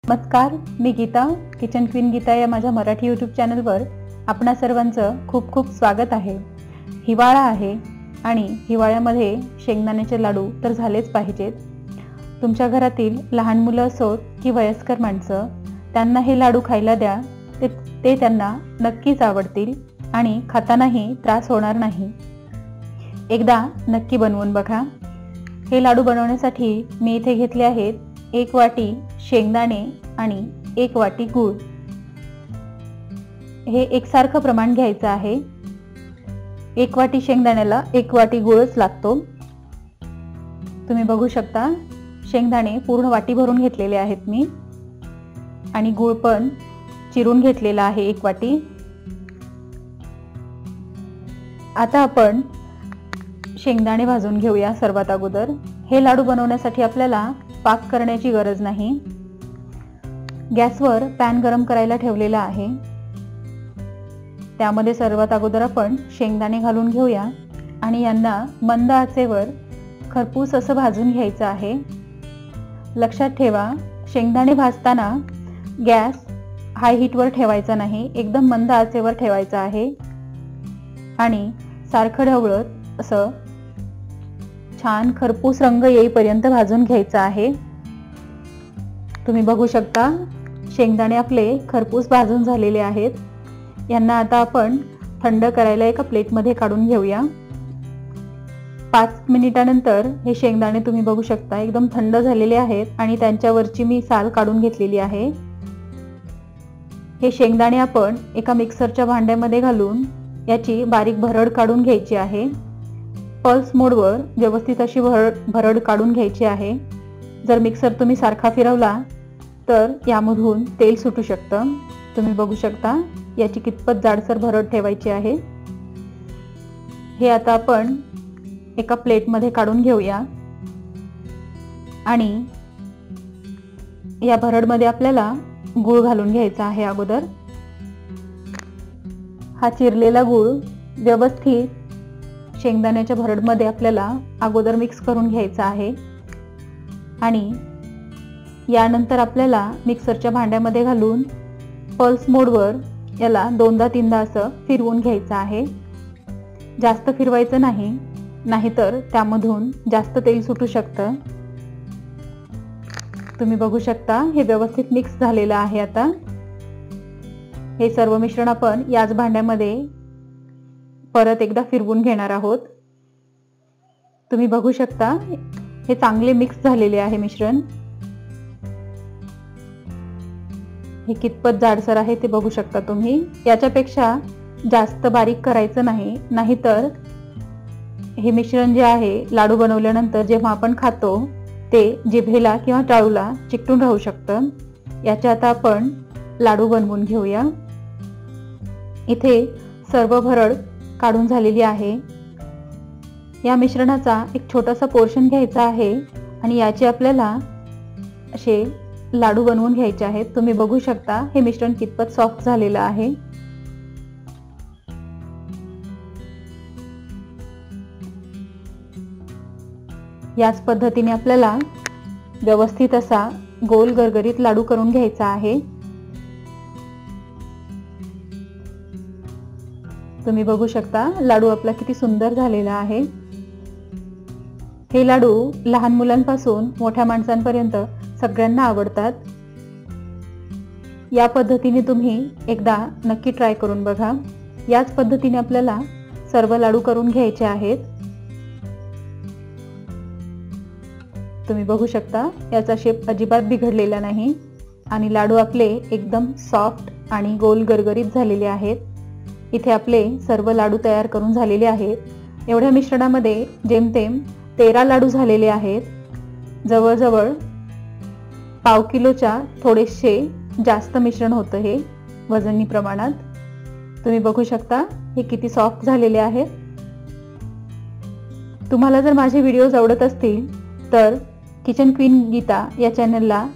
नमस्कार, मी Gita, kitchen queen Gita या माझ्या मराठी यूट्यूब चॅनलवर आपणा सर्वांचं खूप खूप स्वागत आहे। हिवाळा आहे आणि हिवाळ्यामध्ये शेंगदाण्याचे लाडू तर झालेच पाहिजेत। तुमच्या घरातील लहान मुलं असोत की वयस्कर माणसं, त्यांना हे लाडू खायला द्या, ते त्यांना नक्कीच आवडतील आणि खातानाही त्रास होणार नाही। एकदा नक्की बनवून बघा। हे लाडू बनवण्यासाठी मी इथे घेतले आहेत 1 वाटी शेंगदाणे आणि 1 वाटी गूळ। हे एकसारखं प्रमाण घ्यायचं आहे। 1 वाटी शेंगदाण्याला 1 वाटी गूळच लागतो। तुम्ही बघू शकता, शेंगदाणे पूर्ण वाटी भरून घेतलेले आहेत मी आणि गूळ पण चिरून घेतलेला आहे 1 वाटी। आता आपण शेंगदाणे भाजून घेऊया। सर्वात अगोदर हे लाडू बनवण्यासाठी आपल्याला पाक करण्याची गरज नाही। गॅसवर पॅन गरम करायला ठेवलेला आहे। त्यामध्ये सर्वात अगोदर आपण शेंगदाणे घालून घेऊया आणि यांना मंद आचेवर खरपूस असं भाजून घ्यायचं आहे। लक्षात ठेवा, शेंगदाणे भाजताना गॅस हाय हीटवर ठेवायचा नाही, एकदम मंद आचेवर ठेवायचा आहे आणि सारखं ढवळत असं छान खरपूस रंग येईपर्यंत भाजून घ्यायचा आहे। तुम्ही बघू शकता, शेंगदाणे आपले खरपूस भाजून झालेले आहेत। यांना आता आपण थंड करायला एका प्लेटमध्ये काढून घेऊया। 5 मिनिटानंतर हे शेंगदाणे तुम्ही बघू शकता एकदम थंड झालेले आहेत आणि त्यांच्यावरची मी साल काढून घेतलेली आहे। हे शेंगदाणे आपण एका मिक्सरच्या भांड्यामध्ये घालून याची बारीक भरड काढून घ्यायची आहे। पल्स मोडवर व्यवस्थित अशी भरड काढून घ्यायची आहे। जर मिक्सर तुम्ही सारखा फिरवला तर यामधून तेल सुटू शकतं। तुम्ही बघू शकता, याची कितपत जाडसर भरड ठेवायची आहे। हे आता आपण एका प्लेटमध्ये काढून घेऊया आणि या भरडमध्ये आपल्याला गूळ घालून घ्यायचा आहे। अगोदर हा चिरलेला गूळ व्यवस्थित शेंगदाण्याच्या भरडमध्ये आपल्याला अगोदर मिक्स करून घ्यायचा आहे आणि यानंतर आपल्याला मिक्सरच्या भांड्यामध्ये घालून पल्स मोडवर याला 2दा-3दा असं फिरवून घ्यायचं आहे। जास्त फिरवायचं नाही, नाहीतर त्यामधून जास्त तेल सुटू शकतं। तुम्ही बघू शकता, हे व्यवस्थित मिक्स झालेलं आहे। आता हे सर्व मिश्रण आपण याच भांड्यामध्ये परत एकदा फिरवून घेणार आहोत। तुम्ही बघू शकता, हे चांगले मिक्स झालेले आहे मिश्रण। हे कितपत जाडसर आहे ते बघू शकता तुम्ही। याच्यापेक्षा जास्त बारीक करायचं नाही, नाहीतर हे मिश्रण जे आहे लाडू बनवल्यानंतर जेव्हा आपण खातो ते जिभेला किंवा टाळूला चिकटून राहू शकतं। याचे आता आपण लाडू बनवून घेऊया। इथे सर्व भरड काढून झालेली आहे। या मिश्रणाचा एक छोटासा पोर्शन घ्यायचा आहे आणि याचे आपल्याला असे लाडू बनवून घ्यायचे आहेत। तुम्ही बघू शकता, हे मिश्रण कितपत सॉफ्ट झालेलं आहे। याच पद्धतीने आपल्याला व्यवस्थित असा गोल गरगरीत लाडू करून घ्यायचा आहे। तुम्ही बघू शकता, लाडू आपला किती सुंदर झालेला आहे। हे लाडू लहान मुलांपासून मोठ्या माणसांपर्यंत सगळ्यांना आवडतात। या पद्धतीने तुम्ही एकदा नक्की ट्राय करून बघा। याच पद्धतीने आपल्याला सर्व लाडू करून घ्यायचे आहेत। तुम्ही बघू शकता, याचा शेप अजिबात बिघडलेला नाही आणि लाडू आपले एकदम सॉफ्ट आणि गोल गरगरीत झालेले आहेत। इथे आपले सर्व लाडू तयार करून झालेले आहेत। एवढ्या मिश्रणामध्ये जेमतेम 13 लाडू झालेले आहेत। जवळजवळ पाव किलोच्या थोडेसे जास्त मिश्रण होतं हे वजनी प्रमाणात। तुम्ही बघू शकता, हे किती सॉफ्ट झालेले आहेत। तुम्हाला जर माझे व्हिडिओज आवडत असतील तर किचन क्वीन गीता या चॅनलला